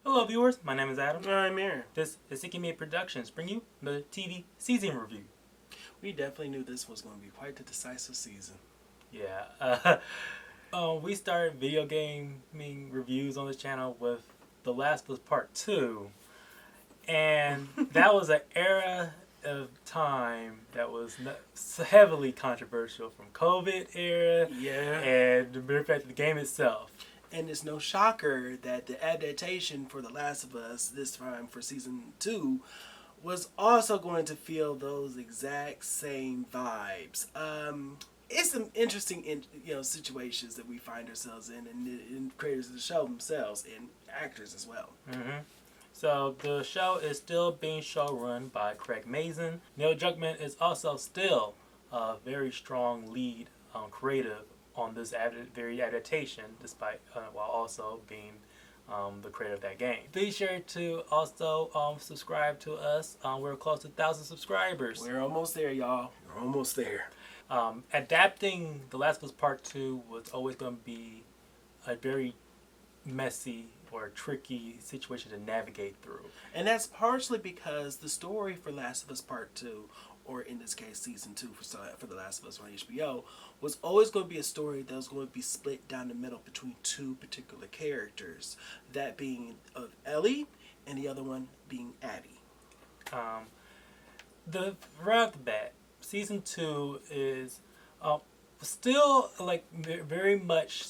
Hello viewers, my name is Adam. I'm Aaron. This is Seeking Me Productions, bring you the TV season review. We definitely knew this was going to be quite the decisive season. Yeah, we started video gaming reviews on this channel with The Last of Us Part 2. And that was an era of time that was heavily controversial, from COVID era and the mere fact of the game itself. And it's no shocker that the adaptation for The Last of Us, this time for Season 2, was also going to feel those exact same vibes. It's some interesting situations that we find ourselves in, and creators of the show themselves, and actors as well. Mm-hmm. So the show is still being showrun by Craig Mazin. Neil Druckmann is also still a very strong lead creative on this very adaptation, despite while also being the creator of that game. Be sure to also subscribe to us. We're close to 1,000 subscribers. We're almost there, y'all. We're almost there. Adapting The Last of Us Part 2 was always going to be a very messy or tricky situation to navigate through. And that's partially because the story for Last of Us Part 2, or in this case Season 2 for The Last of Us on HBO, was always going to be a story that was going to be split down the middle between two particular characters. That being of Ellie, and the other one being Abby. Right off the bat, Season 2 is still like very much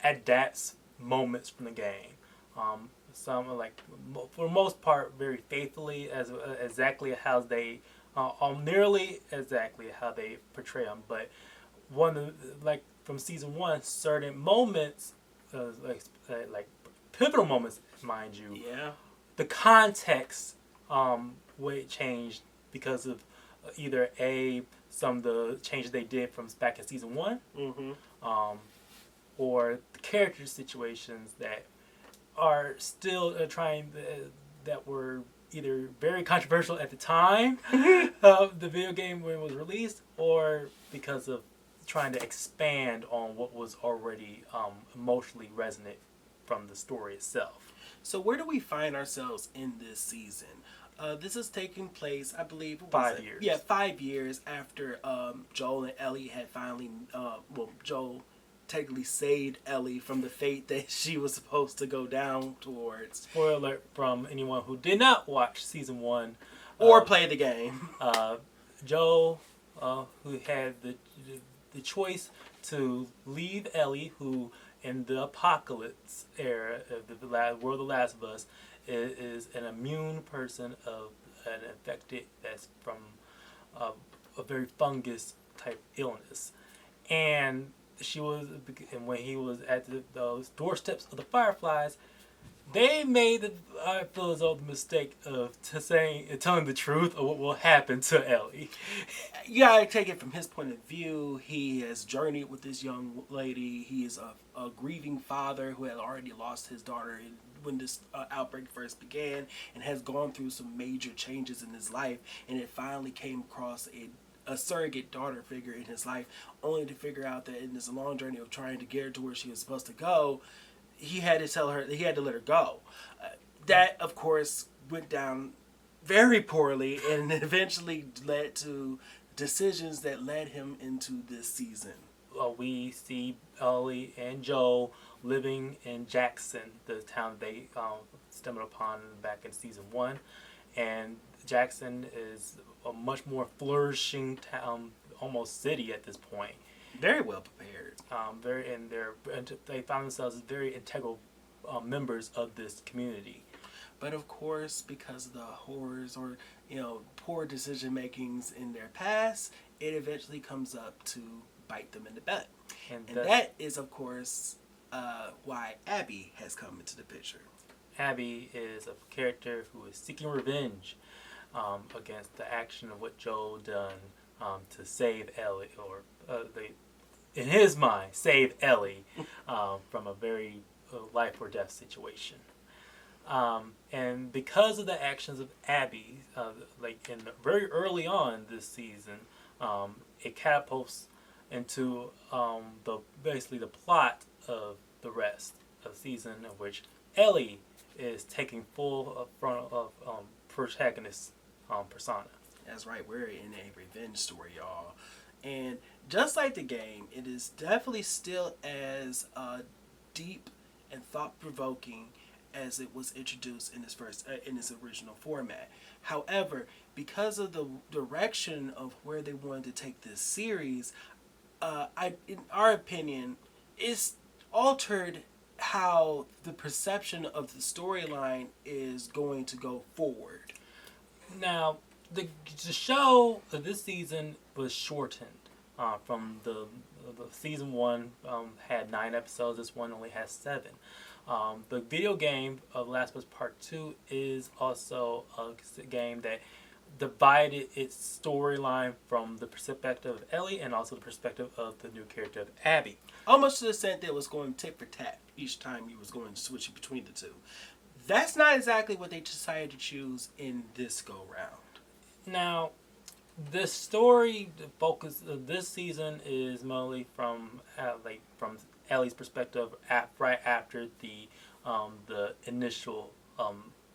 adapts moments from the game. Some like for the most part very faithfully as exactly how they nearly exactly how they portray them. But one of like from Season 1, certain moments like pivotal moments, mind you. Yeah. The context would change because of either some of the changes they did from back in Season 1, or the character situations that are still that were either very controversial at the time of the video game when it was released, or because of trying to expand on what was already emotionally resonant from the story itself. So where do we find ourselves in this season? This is taking place, I believe, 5 years. Yeah, 5 years after Joel and Ellie had finally, Joel technically saved Ellie from the fate that she was supposed to go down towards. Spoiler alert from anyone who did not watch Season 1 or play the game. Joel, who had the choice to leave Ellie, who in the apocalypse era of the world of The Last of Us is an immune person of an infected that's from a very fungus type illness, and when he was at those doorsteps of the Fireflies, they made I feel as though the mistake of telling the truth of what will happen to Ellie. You gotta take it from his point of view. He has journeyed with this young lady. He is a grieving father who had already lost his daughter when this outbreak first began, and has gone through some major changes in his life, and it finally came across a surrogate daughter figure in his life, only to figure out that in this long journey of trying to get her to where she was supposed to go, he had to let her go. That, of course, went down very poorly, and eventually led to decisions that led him into this season. We see Ellie and Joel living in Jackson, the town they stumbled upon back in Season 1. And Jackson is a much more flourishing town, almost city at this point. Very well prepared. They found themselves as very integral members of this community. But of course, because of the horrors or poor decision makings in their past, it eventually comes up to bite them in the butt. And that is, of course, why Abby has come into the picture. Abby is a character who is seeking revenge against the action of what Joel done to save Ellie, or in his mind, save Ellie from a very life or death situation. And because of the actions of Abby, very early on this season, it catapults into the basically the plot of the rest of the season, in which Ellie is taking full front of protagonist persona. That's right. We're in a revenge story, y'all. And just like the game, it is definitely still as deep and thought-provoking as it was introduced in its original format. However, because of the direction of where they wanted to take this series, in our opinion, it's altered how the perception of the storyline is going to go forward. Now, the show this season was shortened from the season 1 had 9 episodes. This one only has 7. The video game of Last of Us Part 2 is also a game that divided its storyline from the perspective of Ellie and also the perspective of the new character of Abby. Almost to the extent that it was going tit for tat each time you was going to switch between the two. That's not exactly what they decided to choose in this go round. Now, the story focus of this season is mainly from Ellie's perspective right after the initial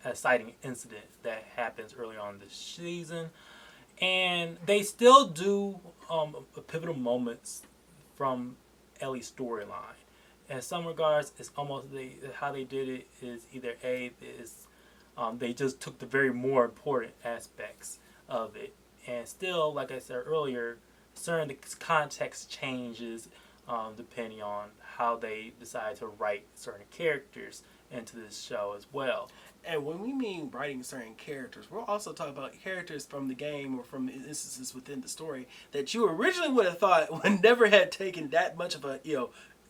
exciting incident that happens early on this season, and they still do pivotal moments from Ellie's storyline. In some regards, it's almost how they did it is either they just took the very more important aspects of it, and still, like I said earlier, certain context changes depending on how they decide to write certain characters into this show as well. And when we mean writing certain characters, we're also talking about characters from the game or from instances within the story that you originally would have thought would never had taken that much of a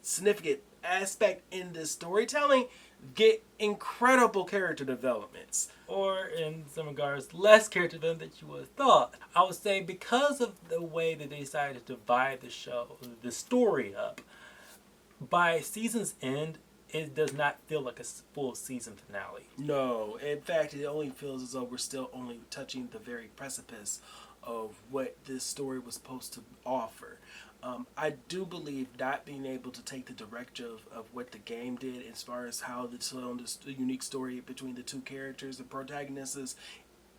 significant aspect in this storytelling, get incredible character developments. Or in some regards, less character development than you would have thought. I would say because of the way that they decided to divide the story up, by season's end, it does not feel like a full season finale. No, in fact, it only feels as though we're still only touching the very precipice of what this story was supposed to offer. I do believe not being able to take the directive of what the game did as far as how to tell this unique story between the two characters and protagonists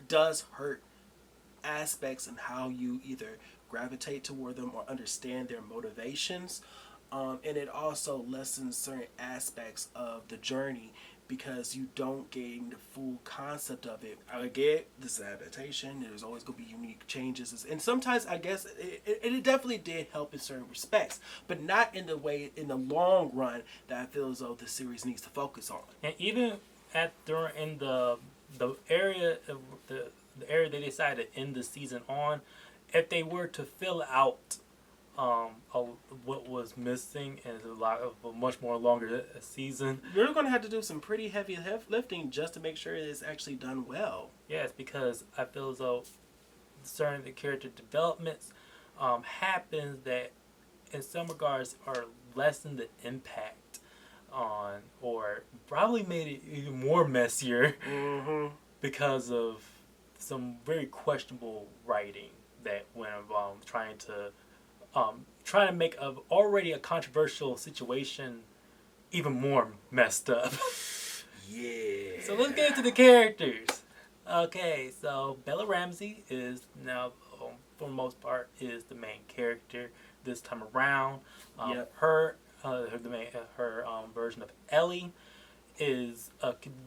does hurt aspects in how you either gravitate toward them or understand their motivations. And it also lessens certain aspects of the journey because you don't gain the full concept of it. I get this is adaptation. There's always going to be unique changes. And sometimes I guess it definitely did help in certain respects, but not in the long run that I feel as though the series needs to focus on. And even during the area they decided to end the season on, if they were to fill out what was missing and a lot of a much more longer season, you're going to have to do some pretty heavy lifting just to make sure it's actually done well. Yes, because I feel as though certain the character developments happens that in some regards are lessen the impact on, or probably made it even more messier because of some very questionable writing that went involved trying to make already a controversial situation even more messed up. Yeah. So let's get into the characters. Okay, so Bella Ramsey is now, for the most part, is the main character this time around. Yep. Her version of Ellie is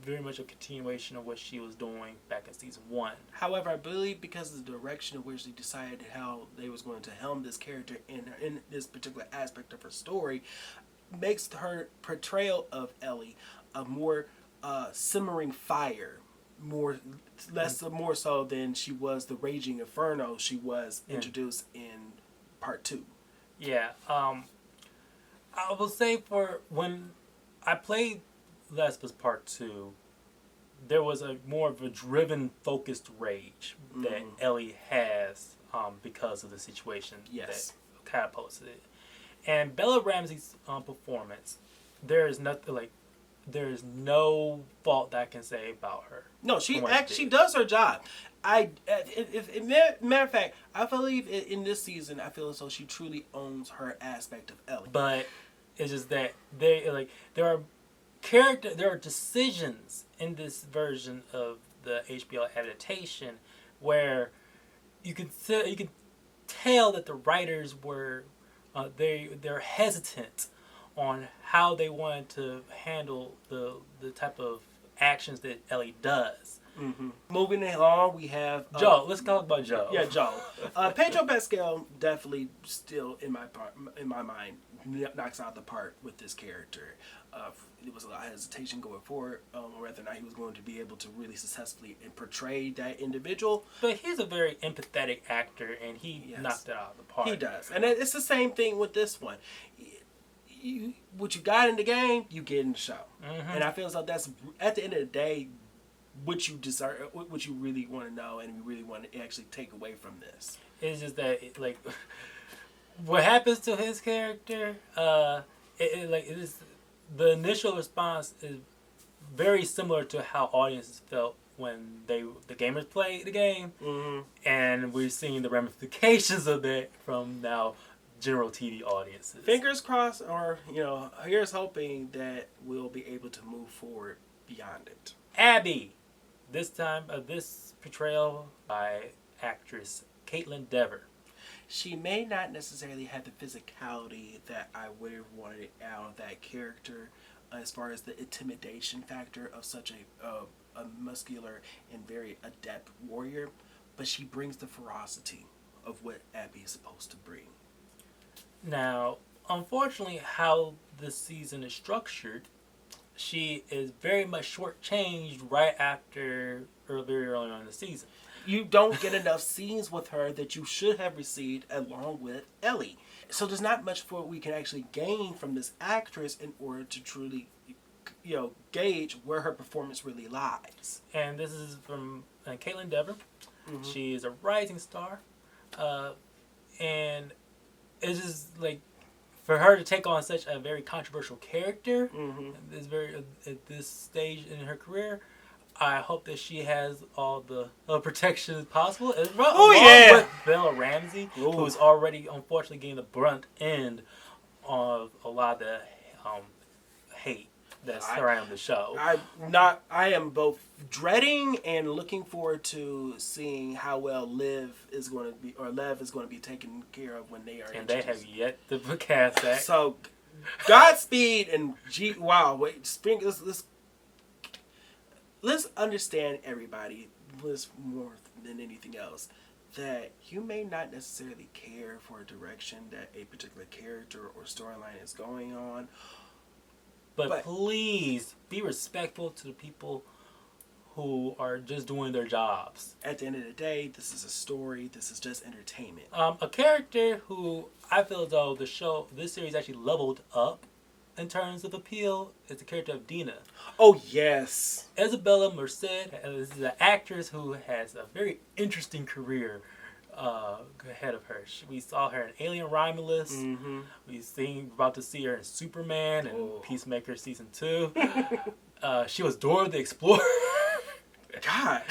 very much a continuation of what she was doing back in season 1. However, I believe because of the direction of which they decided how they was going to helm this character in this particular aspect of her story, makes her portrayal of Ellie a more simmering fire, more so than she was the raging inferno she was introduced in part 2. Yeah, I will say for when I played Last of Us Part 2, there was a more of a driven, focused rage that Ellie has because of the situation that catapulted it. And Bella Ramsey's performance, there is nothing like there's no fault that I can say about her. No, she does her job. Matter of fact, I believe in this season, I feel as though she truly owns her aspect of Ellie. But it's just that there are decisions in this version of the HBO adaptation where you can tell that the writers were they're hesitant on how they wanted to handle the type of actions that Ellie does. Mm-hmm. Moving along, we have Joe. Let's talk about Joe. Yeah, Joe. Pedro Pascal definitely still in my mind knocks out the park with this character. There was a lot of hesitation going forward whether or not he was going to be able to really successfully portray that individual. But he's a very empathetic actor, and he knocked it out of the park. He does, and it's the same thing with this one. What you got in the game, you get in the show, and I feel as though that's at the end of the day what you deserve, what you really want to know, and you really want to actually take away from this. It's just that what happens to his character. It is the initial response is very similar to how audiences felt when the gamers played the game, and we're seeing the ramifications of that from now general TV audiences. Fingers crossed, or here's hoping that we'll be able to move forward beyond it. Abby, this portrayal by actress Kaitlyn Dever. She may not necessarily have the physicality that I would have wanted out of that character, as far as the intimidation factor of such a muscular and very adept warrior, but she brings the ferocity of what Abby is supposed to bring. Now, unfortunately, how this season is structured, she is very much shortchanged right after very early on in the season. You don't get enough scenes with her that you should have received along with Ellie. So there's not much for we can actually gain from this actress in order to truly, gauge where her performance really lies. And this is from Kaitlyn Dever. She is a rising star, and it's just for her to take on such a very controversial character at this stage in her career. I hope that she has all the protection possible. With Bella Ramsey, who's already unfortunately getting the brunt end of a lot of the hate that's surrounding the show. I am both dreading and looking forward to seeing how well Lev is going to be taken care of when they are. And they have yet to cast that. So, Godspeed and let's understand, everybody, more than anything else, that you may not necessarily care for a direction that a particular character or storyline is going on. But please be respectful to the people who are just doing their jobs. At the end of the day, this is a story. This is just entertainment. A character who I feel as though this series actually leveled up in terms of appeal is the character of Dina. Oh, yes. Isabela Merced is an actress who has a very interesting career ahead of her. We saw her in Alien Romulus. We're about to see her in Superman and Peacemaker Season 2. She was Dora the Explorer. God.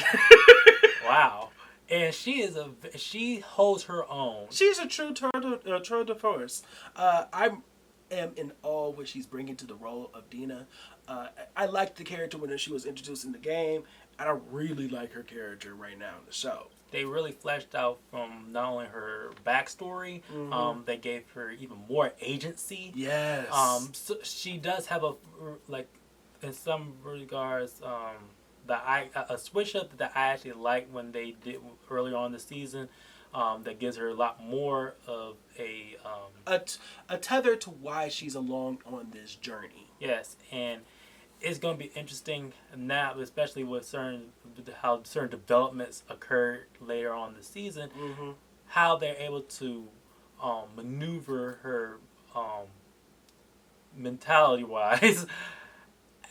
Wow. And she holds her own. She's a true tour de force. I am in awe what she's bringing to the role of Dina. I liked the character when she was introduced in the game, and I really like her character right now in the show. They really fleshed out from not only her backstory, they gave her even more agency. Yes. So she does have in some regards, a switch up that I actually liked when they did earlier on in the season. That gives her a lot more of a tether to why she's along on this journey. Yes, and it's going to be interesting now, especially with how certain developments occurred later on in the season, how they're able to maneuver her mentality-wise.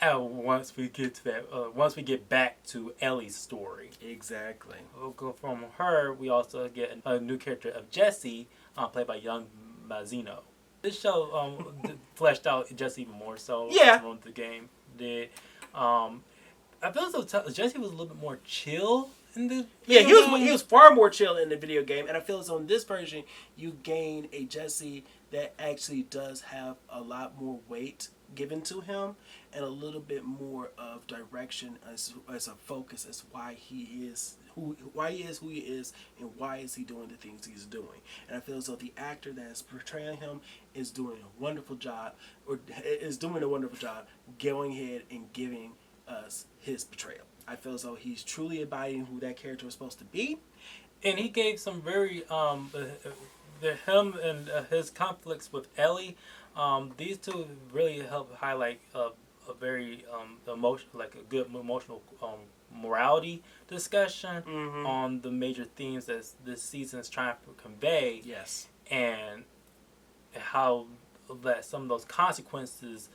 Once we get to that, once we get back to Ellie's story. Exactly. We'll go from her. We also get a new character of Jesse, played by young Mazino. This show fleshed out Jesse even more so from the game. did. I feel as though Jesse was a little bit more chill in the Yeah, video he game. was far more chill in the video game, and I feel as though in this version you gain a Jesse that actually does have a lot more weight given to him and a little bit more of direction as a focus as why he is who he is and why is he doing the things he's doing. And I feel as though the actor that is portraying him is doing a wonderful job going ahead and giving us his portrayal. I feel as though he's truly embodying who that character was supposed to be. And he gave some very him and his conflicts with Ellie. These two really help highlight a very emotion, like a good emotional morality discussion on the major themes that this season is trying to convey. Yes, and how that some of those consequences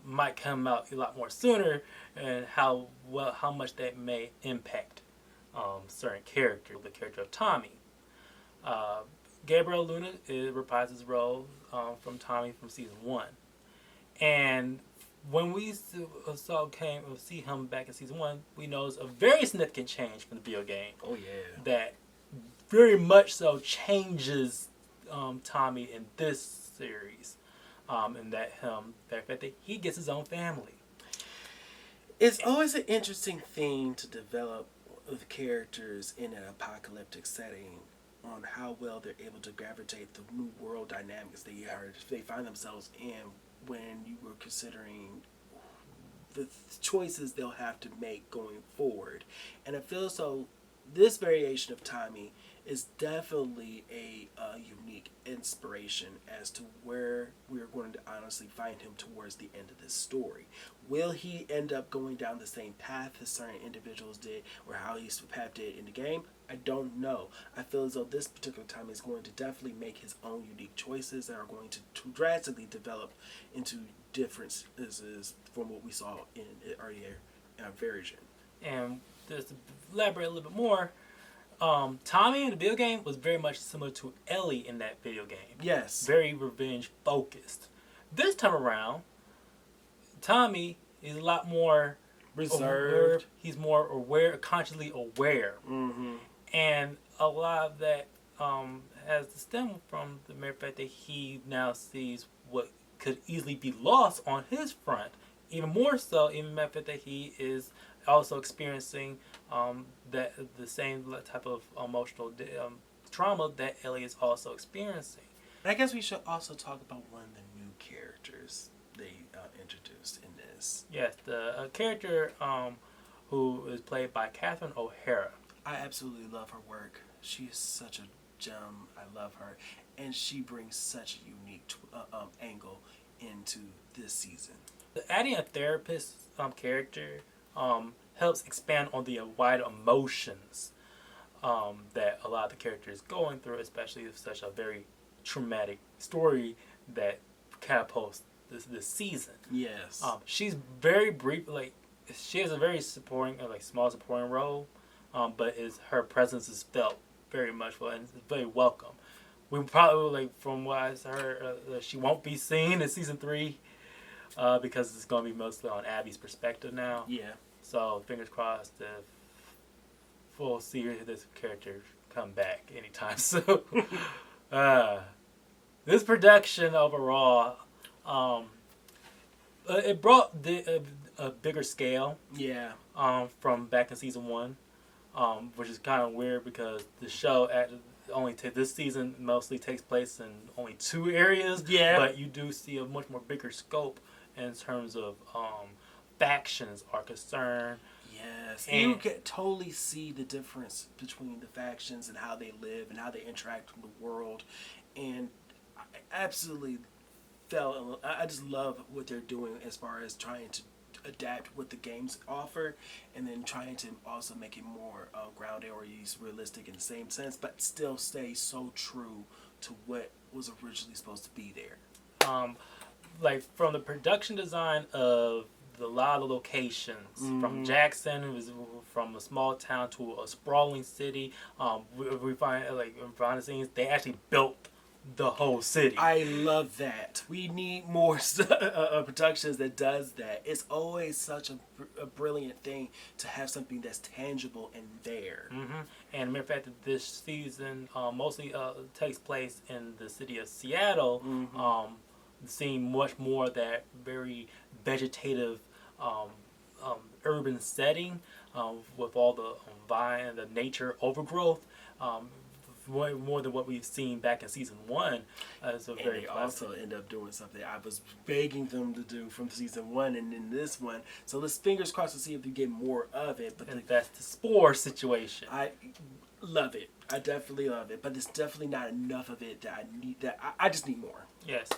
might come out a lot more sooner, and how much that may impact certain characters. The character of Tommy. Gabriel Luna reprises his role from Tommy from season 1. And when we see him back in season 1, we notice a very significant change from the video game. Oh yeah. That very much so changes Tommy in this series. And that fact that he gets his own family. It's always an interesting thing to develop with characters in an apocalyptic setting on how well they're able to gravitate the new world dynamics they find themselves in when you were considering the choices they'll have to make going forward. And I feel so this variation of Tommy is definitely a unique inspiration as to where we're going to honestly find him towards the end of this story. Will he end up going down the same path as certain individuals did, or how his path did in the game? I don't know. I feel as though this particular time is going to definitely make his own unique choices that are going to drastically develop into differences from what we saw in the earlier version. And just to elaborate a little bit more, Tommy in the video game was very much similar to Ellie in that video game. Yes. Very revenge focused. This time around, Tommy is a lot more reserved. He's more aware, consciously aware. Mm-hmm. And a lot of that has to stem from the mere fact that he now sees what could easily be lost on his front. Even more so, even the fact that he is also experiencing the same type of emotional trauma that Ellie is also experiencing. I guess we should also talk about one of the new characters they introduced in this. Yes, the character who is played by Catherine O'Hara. I absolutely love her work. She is such a gem. I love her. And she brings such a unique angle into this season. Adding a therapist character helps expand on the wide emotions that a lot of the characters going through, especially with such a very traumatic story that catapults this season. Yes. She's very brief. Like, she has a very supporting, small supporting role, but her presence is felt very much well and it's very welcome. We probably, from what I heard, she won't be seen in season 3 because it's going to be mostly on Abby's perspective now. Yeah. So fingers crossed that we'll see this character come back anytime soon. This production overall, it brought a bigger scale. Yeah. From back in season 1, which is kind of weird because the show this season mostly takes place in only 2 areas. Yeah. But you do see a much more bigger scope in terms of factions are concerned. Yes. And you can totally see the difference between the factions and how they live and how they interact with the world. And I absolutely I just love what they're doing as far as trying to adapt what the games offer and then trying to also make it more grounded or realistic in the same sense, but still stay so true to what was originally supposed to be there. Like from the production design of a lot of the locations, from Jackson, it was from a small town to a sprawling city. We find behind the scenes they actually built the whole city. I love that. We need more productions that does that. It's always such a brilliant thing to have something that's tangible and there. Mm-hmm. And the mere fact that this season mostly takes place in the city of Seattle, seeing much more of that very vegetative urban setting with all the vine and the nature overgrowth. More than what we've seen back in season 1. So And very they classic. also end up doing something I was begging them to do from season 1 and in this one. So let's fingers crossed to see if we get more of it. But And that's the spore situation. I love it. I definitely love it. But there's definitely not enough of it that I need. I just need more. Yes.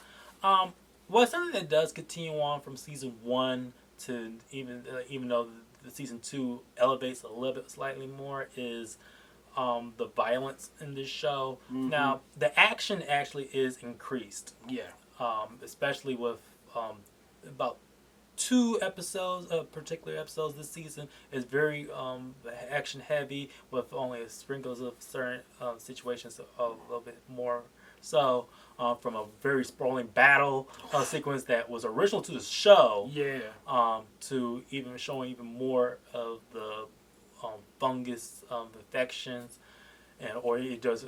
Well, something that does continue on from season 1 to even though the season 2 elevates a little bit slightly more is the violence in this show. Now, the action actually is increased. Yeah. Especially with about 2 episodes, particular episodes this season is very action heavy with only sprinkles of certain situations a little bit more. So, from a very sprawling battle sequence that was original to the show, to even showing even more of the fungus infections, or it does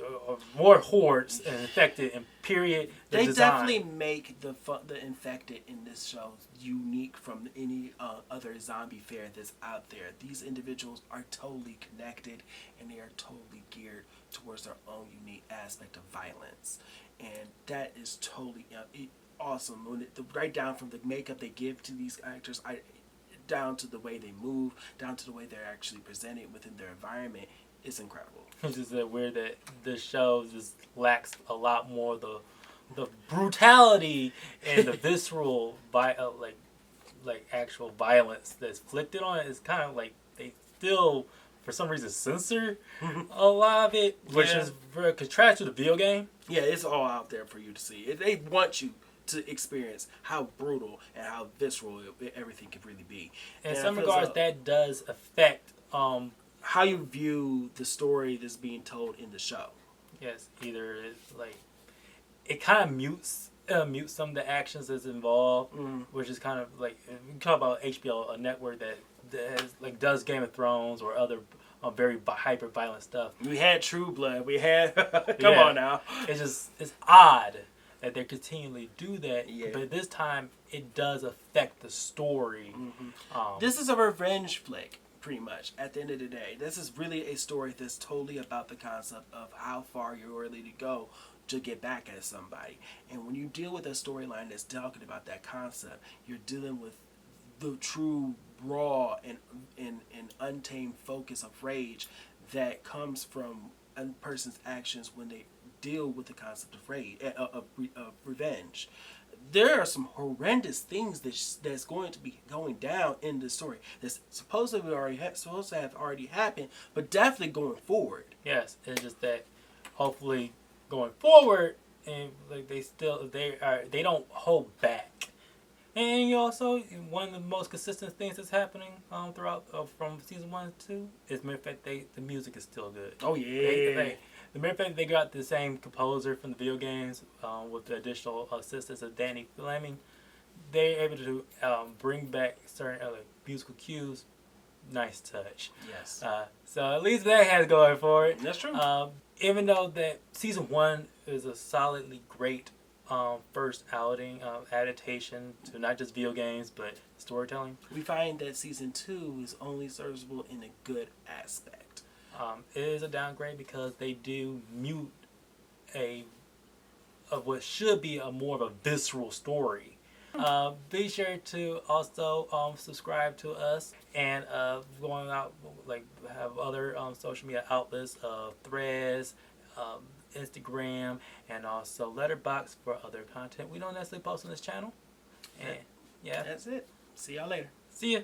more hordes and infected and period. They definitely make the infected in this show unique from any other zombie fare that's out there. These individuals are totally connected and they are totally geared towards their own unique aspect of violence, and that is totally awesome. When right down from the makeup they give to these actors, down to the way they move, down to the way they're actually presented within their environment, it's incredible. It's just weird that this show just lacks a lot more the brutality and the visceral like actual violence that's inflicted on it. It's kind of like they still for some reason censor a lot of it, which is very contrast to the video game. Yeah, it's all out there for you to see. They want you to experience how brutal and how visceral everything can really be. In some regards, that does affect how you view the story that's being told in the show. Yes, either like it kind of mutes some of the actions that's involved, which is kind of like we can talk about HBO, a network that has, like does Game of Thrones or other very hyper violent stuff. We had True Blood. We had come on now. It's odd that they continually do that, Yeah. but this time it does affect the story. This is a revenge flick, pretty much. At the end of the day, this is really a story that's totally about the concept of how far you're willing to go to get back at somebody. And when you deal with a storyline that's talking about that concept, you're dealing with the true raw and untamed focus of rage that comes from a person's actions when they deal with the concept of rage, of revenge. There are some horrendous things that's going to be going down in this story that's supposedly supposed to have already happened, but definitely going forward. Yes, it's just that hopefully going forward, and like they don't hold back. And you also, one of the most consistent things that's happening throughout from season 1 to 2 is the mere fact the music is still good. Oh yeah. The mere fact that they got the same composer from the video games with the additional assistance of Danny Fleming, they're able to bring back certain musical cues. Nice touch. Yes. So at least that has going for it. That's true. Even though that season 1 is a solidly great first outing adaptation to not just video games but storytelling, we find that season 2 is only serviceable in a good aspect. It is a downgrade because they do mute of what should be a more of a visceral story. Be sure to also subscribe to us and going out have other social media outlets of Threads, Instagram, and also Letterboxd for other content we don't necessarily post on this channel. And yeah, That's it. See y'all later. see ya.